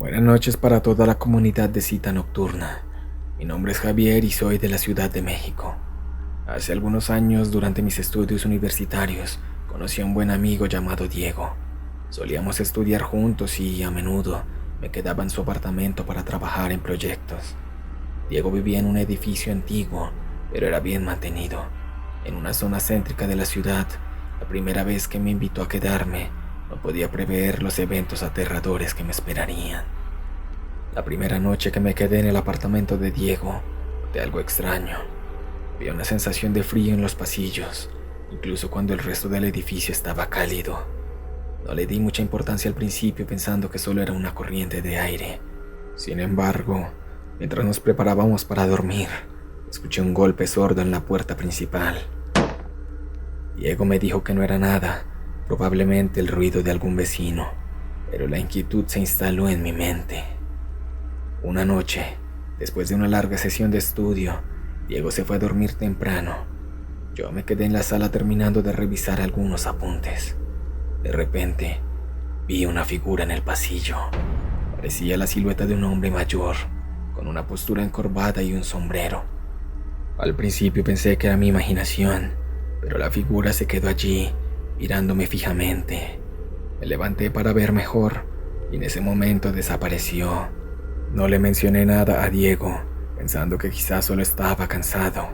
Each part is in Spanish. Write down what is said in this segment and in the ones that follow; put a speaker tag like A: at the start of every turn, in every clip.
A: Buenas noches para toda la comunidad de Cita Nocturna. Mi nombre es Javier y soy de la Ciudad de México. Hace algunos años, durante mis estudios universitarios, conocí a un buen amigo llamado Diego. Solíamos estudiar juntos y a menudo me quedaba en su apartamento para trabajar en proyectos. Diego vivía en un edificio antiguo, pero era bien mantenido, en una zona céntrica de la ciudad. La primera vez que me invitó a quedarme, no podía prever los eventos aterradores que me esperarían. La primera noche que me quedé en el apartamento de Diego, noté algo extraño. Había una sensación de frío en los pasillos, incluso cuando el resto del edificio estaba cálido. No le di mucha importancia al principio, pensando que solo era una corriente de aire. Sin embargo, mientras nos preparábamos para dormir, escuché un golpe sordo en la puerta principal. Diego me dijo que no era nada, probablemente el ruido de algún vecino, pero la inquietud se instaló en mi mente. Una noche, después de una larga sesión de estudio, Diego se fue a dormir temprano. Yo me quedé en la sala terminando de revisar algunos apuntes. De repente, vi una figura en el pasillo. Parecía la silueta de un hombre mayor, con una postura encorvada y un sombrero. Al principio pensé que era mi imaginación, pero la figura se quedó allí, mirándome fijamente. Me levanté para ver mejor y en ese momento desapareció. No le mencioné nada a Diego, pensando que quizás solo estaba cansado.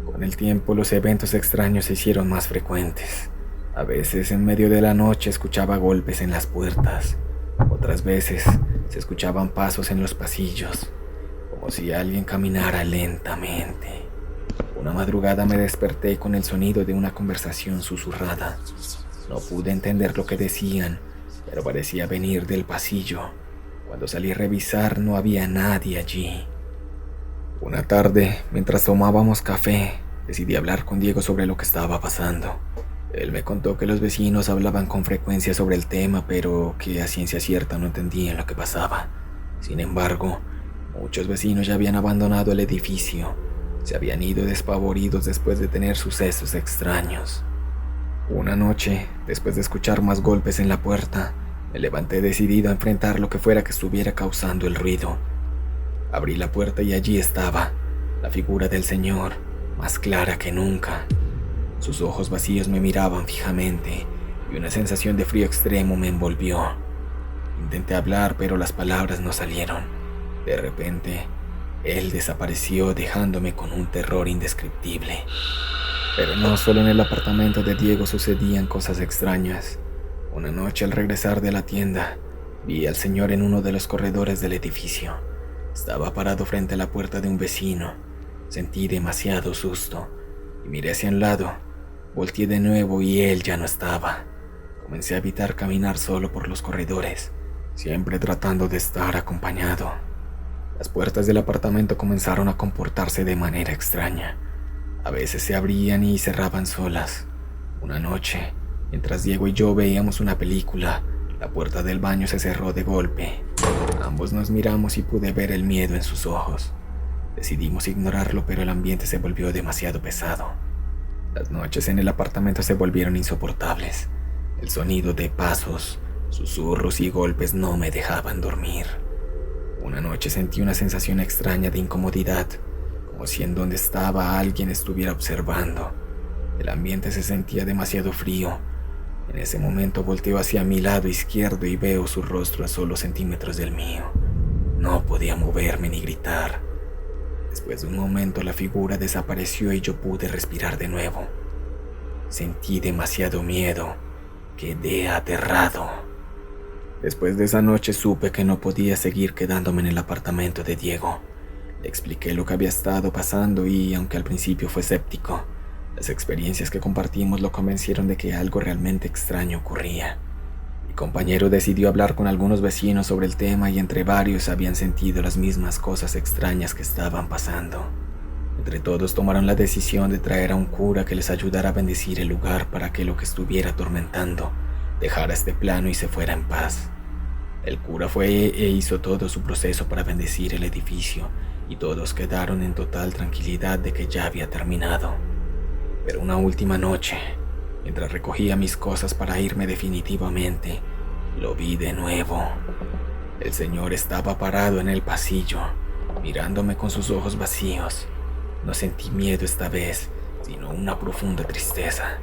A: Con el tiempo, los eventos extraños se hicieron más frecuentes. A veces, en medio de la noche, escuchaba golpes en las puertas. Otras veces, se escuchaban pasos en los pasillos, como si alguien caminara lentamente. Una madrugada me desperté con el sonido de una conversación susurrada. No pude entender lo que decían, pero parecía venir del pasillo. Cuando salí a revisar, no había nadie allí. Una tarde, mientras tomábamos café, decidí hablar con Diego sobre lo que estaba pasando. Él me contó que los vecinos hablaban con frecuencia sobre el tema, pero que a ciencia cierta no entendían lo que pasaba. Sin embargo, muchos vecinos ya habían abandonado el edificio. Se habían ido despavoridos después de tener sucesos extraños. Una noche, después de escuchar más golpes en la puerta, me levanté decidido a enfrentar lo que fuera que estuviera causando el ruido. Abrí la puerta y allí estaba, la figura del señor, más clara que nunca. Sus ojos vacíos me miraban fijamente y una sensación de frío extremo me envolvió. Intenté hablar, pero las palabras no salieron. De repente, él desapareció, dejándome con un terror indescriptible. Pero no solo en el apartamento de Diego sucedían cosas extrañas. Una noche, al regresar de la tienda, vi al señor en uno de los corredores del edificio. Estaba parado frente a la puerta de un vecino. Sentí demasiado susto y miré hacia un lado. Volteé de nuevo y él ya no estaba. Comencé a evitar caminar solo por los corredores, siempre tratando de estar acompañado. Las puertas del apartamento comenzaron a comportarse de manera extraña. A veces se abrían y cerraban solas. Una noche, mientras Diego y yo veíamos una película, la puerta del baño se cerró de golpe. Ambos nos miramos y pude ver el miedo en sus ojos. Decidimos ignorarlo, pero el ambiente se volvió demasiado pesado. Las noches en el apartamento se volvieron insoportables. El sonido de pasos, susurros y golpes no me dejaban dormir. Una noche sentí una sensación extraña de incomodidad, como si en donde estaba alguien estuviera observando. El ambiente se sentía demasiado frío. En ese momento volteo hacia mi lado izquierdo y veo su rostro a solo centímetros del mío. No podía moverme ni gritar. Después de un momento, la figura desapareció y yo pude respirar de nuevo. Sentí demasiado miedo. Quedé aterrado. Después de esa noche supe que no podía seguir quedándome en el apartamento de Diego. Le expliqué lo que había estado pasando y, aunque al principio fue escéptico, las experiencias que compartimos lo convencieron de que algo realmente extraño ocurría. Mi compañero decidió hablar con algunos vecinos sobre el tema y entre varios habían sentido las mismas cosas extrañas que estaban pasando. Entre todos tomaron la decisión de traer a un cura que les ayudara a bendecir el lugar para que lo que estuviera atormentando dejara este plano y se fuera en paz. El cura fue e hizo todo su proceso para bendecir el edificio y todos quedaron en total tranquilidad de que ya había terminado. Pero una última noche, mientras recogía mis cosas para irme definitivamente, lo vi de nuevo. El señor estaba parado en el pasillo, mirándome con sus ojos vacíos. No sentí miedo esta vez, sino una profunda tristeza.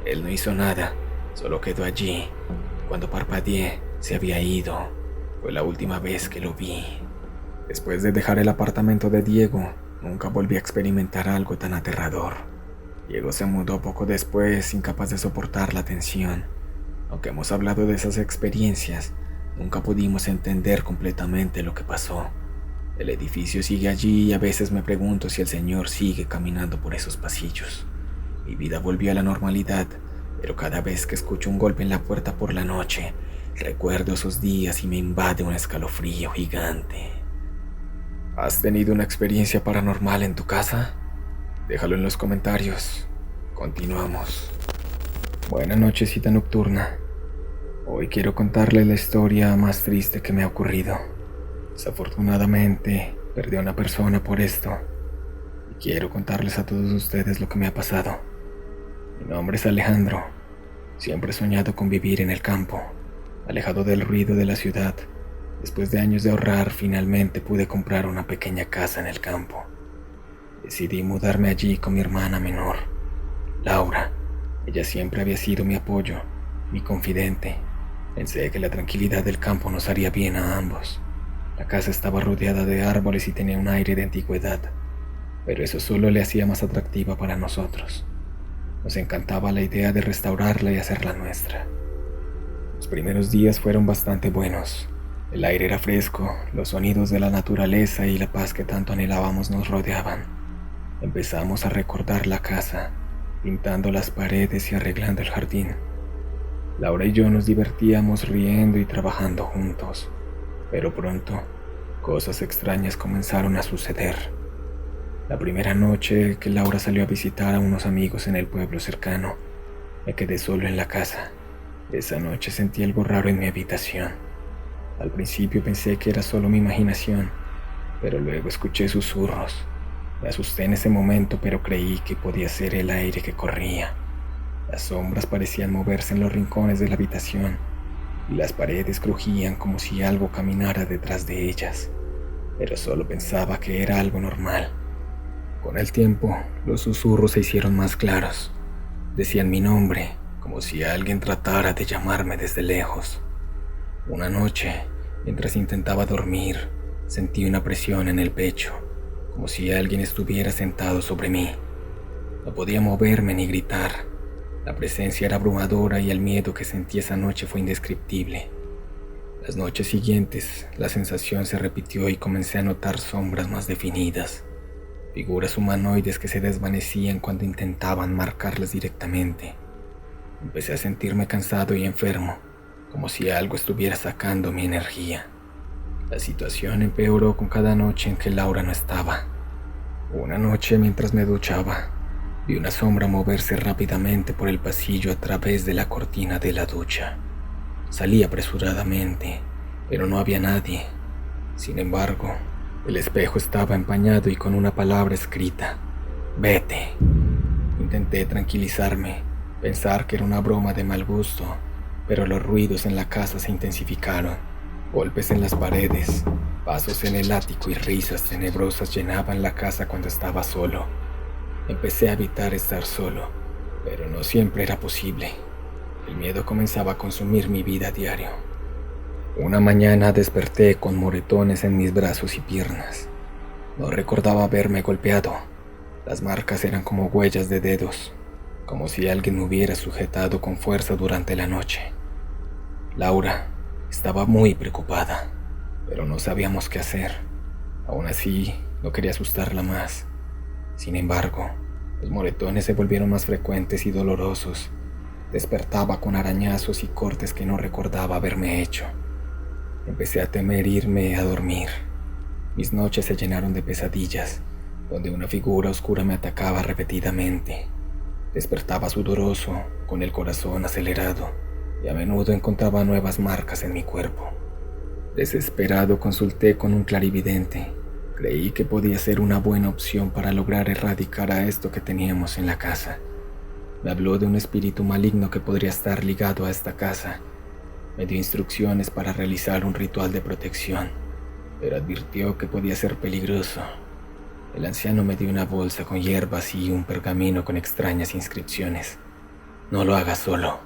A: Él no hizo nada, solo quedó allí. Cuando parpadeé, se había ido. Fue la última vez que lo vi. Después de dejar el apartamento de Diego, nunca volví a experimentar algo tan aterrador. Diego se mudó poco después, incapaz de soportar la tensión. Aunque hemos hablado de esas experiencias, nunca pudimos entender completamente lo que pasó. El edificio sigue allí y a veces me pregunto si el señor sigue caminando por esos pasillos. Mi vida volvió a la normalidad, pero cada vez que escucho un golpe en la puerta por la noche, recuerdo esos días y me invade un escalofrío gigante. ¿Has tenido una experiencia paranormal en tu casa? Déjalo en los comentarios. Continuamos. Buenas noches, cita nocturna. Hoy quiero contarles la historia más triste que me ha ocurrido. Desafortunadamente, perdí a una persona por esto. Y quiero contarles a todos ustedes lo que me ha pasado. Mi nombre es Alejandro. Siempre he soñado con vivir en el campo, alejado del ruido de la ciudad. Después de años de ahorrar, finalmente pude comprar una pequeña casa en el campo. Decidí mudarme allí con mi hermana menor, Laura. Ella siempre había sido mi apoyo, mi confidente. Pensé que la tranquilidad del campo nos haría bien a ambos. La casa estaba rodeada de árboles y tenía un aire de antigüedad, pero eso solo le hacía más atractiva para nosotros. Nos encantaba la idea de restaurarla y hacerla nuestra. Los primeros días fueron bastante buenos. El aire era fresco, los sonidos de la naturaleza y la paz que tanto anhelábamos nos rodeaban. Empezamos a recordar la casa, pintando las paredes y arreglando el jardín. Laura y yo nos divertíamos riendo y trabajando juntos, pero pronto cosas extrañas comenzaron a suceder. La primera noche que Laura salió a visitar a unos amigos en el pueblo cercano, me quedé solo en la casa. Esa noche sentí algo raro en mi habitación. Al principio pensé que era solo mi imaginación, pero luego escuché susurros. Me asusté en ese momento, pero creí que podía ser el aire que corría. Las sombras parecían moverse en los rincones de la habitación, y las paredes crujían como si algo caminara detrás de ellas, pero solo pensaba que era algo normal. Con el tiempo, los susurros se hicieron más claros. Decían mi nombre, como si alguien tratara de llamarme desde lejos. Una noche, mientras intentaba dormir, sentí una presión en el pecho, como si alguien estuviera sentado sobre mí. No podía moverme ni gritar. La presencia era abrumadora y el miedo que sentí esa noche fue indescriptible. Las noches siguientes, la sensación se repitió y comencé a notar sombras más definidas, figuras humanoides que se desvanecían cuando intentaban marcarlas directamente. Empecé a sentirme cansado y enfermo, como si algo estuviera sacando mi energía. La situación empeoró con cada noche en que Laura no estaba. Una noche, mientras me duchaba, vi una sombra moverse rápidamente por el pasillo a través de la cortina de la ducha. Salí apresuradamente, pero no había nadie. Sin embargo, el espejo estaba empañado y con una palabra escrita: «Vete». Intenté tranquilizarme, pensar que era una broma de mal gusto, pero los ruidos en la casa se intensificaron. Golpes en las paredes, pasos en el ático y risas tenebrosas llenaban la casa cuando estaba solo. Empecé a evitar estar solo, pero no siempre era posible. El miedo comenzaba a consumir mi vida a diario. Una mañana desperté con moretones en mis brazos y piernas. No recordaba haberme golpeado. Las marcas eran como huellas de dedos, como si alguien me hubiera sujetado con fuerza durante la noche. Laura estaba muy preocupada, pero no sabíamos qué hacer. Aún así, no quería asustarla más. Sin embargo, los moretones se volvieron más frecuentes y dolorosos. Despertaba con arañazos y cortes que no recordaba haberme hecho. Empecé a temer irme a dormir. Mis noches se llenaron de pesadillas, donde una figura oscura me atacaba repetidamente. Despertaba sudoroso, con el corazón acelerado, y a menudo encontraba nuevas marcas en mi cuerpo. Desesperado consulté con un clarividente. Creí que podía ser una buena opción para lograr erradicar a esto que teníamos en la casa. Me habló de un espíritu maligno que podría estar ligado a esta casa, Me dio instrucciones para realizar un ritual de protección, pero advirtió que podía ser peligroso. El anciano me dio una bolsa con hierbas y un pergamino con extrañas inscripciones. No lo hagas solo,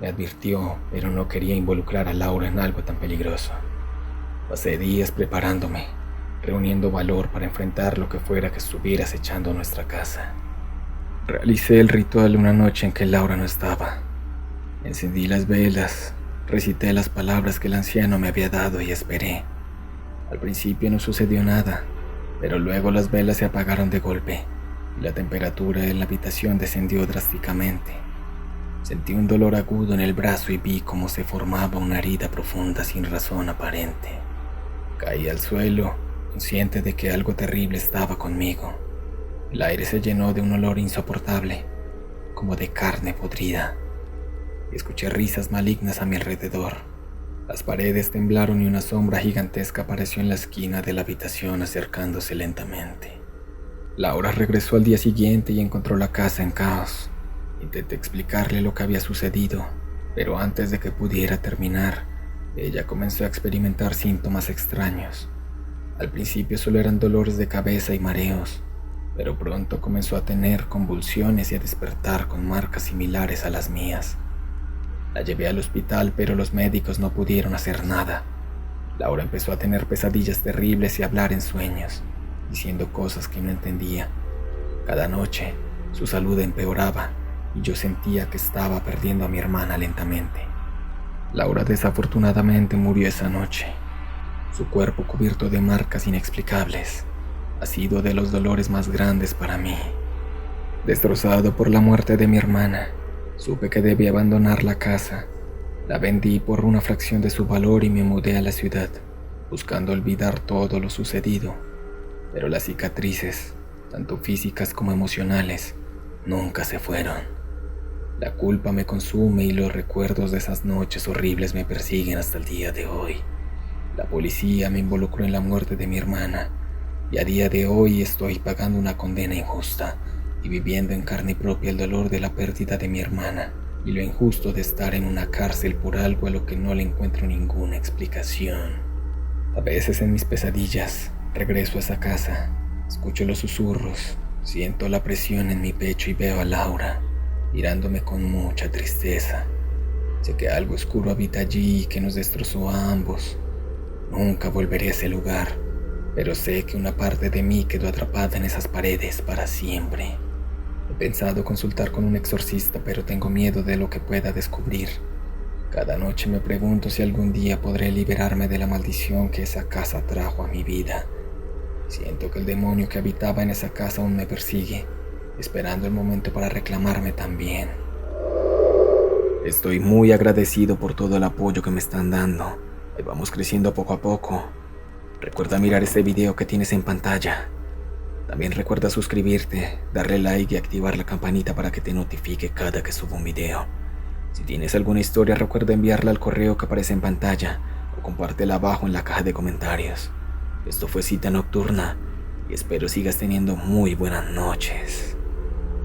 A: me advirtió, pero no quería involucrar a Laura en algo tan peligroso. Pasé días preparándome, reuniendo valor para enfrentar lo que fuera que estuviera acechando nuestra casa. Realicé el ritual una noche en que Laura no estaba. Encendí las velas, recité las palabras que el anciano me había dado y esperé. Al principio no sucedió nada, pero luego las velas se apagaron de golpe y la temperatura en la habitación descendió drásticamente. Sentí un dolor agudo en el brazo y vi cómo se formaba una herida profunda sin razón aparente. Caí al suelo, consciente de que algo terrible estaba conmigo. El aire se llenó de un olor insoportable, como de carne podrida, y escuché risas malignas a mi alrededor. Las paredes temblaron y una sombra gigantesca apareció en la esquina de la habitación acercándose lentamente. Laura regresó al día siguiente y encontró la casa en caos. Intenté explicarle lo que había sucedido, pero antes de que pudiera terminar, ella comenzó a experimentar síntomas extraños. Al principio solo eran dolores de cabeza y mareos, pero pronto comenzó a tener convulsiones y a despertar con marcas similares a las mías. La llevé al hospital, pero los médicos no pudieron hacer nada. Laura empezó a tener pesadillas terribles y a hablar en sueños, diciendo cosas que no entendía. Cada noche, su salud empeoraba y yo sentía que estaba perdiendo a mi hermana lentamente. Laura desafortunadamente murió esa noche, su cuerpo cubierto de marcas inexplicables. Ha sido de los dolores más grandes para mí. Destrozado por la muerte de mi hermana, supe que debía abandonar la casa. La vendí por una fracción de su valor y me mudé a la ciudad, buscando olvidar todo lo sucedido. Pero las cicatrices, tanto físicas como emocionales, nunca se fueron. La culpa me consume y los recuerdos de esas noches horribles me persiguen hasta el día de hoy. La policía me involucró en la muerte de mi hermana, y a día de hoy estoy pagando una condena injusta y viviendo en carne propia el dolor de la pérdida de mi hermana y lo injusto de estar en una cárcel por algo a lo que no le encuentro ninguna explicación. A veces en mis pesadillas regreso a esa casa, escucho los susurros, siento la presión en mi pecho y veo a Laura mirándome con mucha tristeza. Sé que algo oscuro habita allí y que nos destrozó a ambos. Nunca volveré a ese lugar, pero sé que una parte de mí quedó atrapada en esas paredes para siempre. He pensado consultar con un exorcista, pero tengo miedo de lo que pueda descubrir. Cada noche me pregunto si algún día podré liberarme de la maldición que esa casa trajo a mi vida. Siento que el demonio que habitaba en esa casa aún me persigue, esperando el momento para reclamarme también. Estoy muy agradecido por todo el apoyo que me están dando. Ahí vamos creciendo poco a poco. Recuerda mirar este video que tienes en pantalla. También recuerda suscribirte, darle like y activar la campanita para que te notifique cada que suba un video. Si tienes alguna historia, recuerda enviarla al correo que aparece en pantalla o compártela abajo en la caja de comentarios. Esto fue Cita Nocturna y espero sigas teniendo muy buenas noches.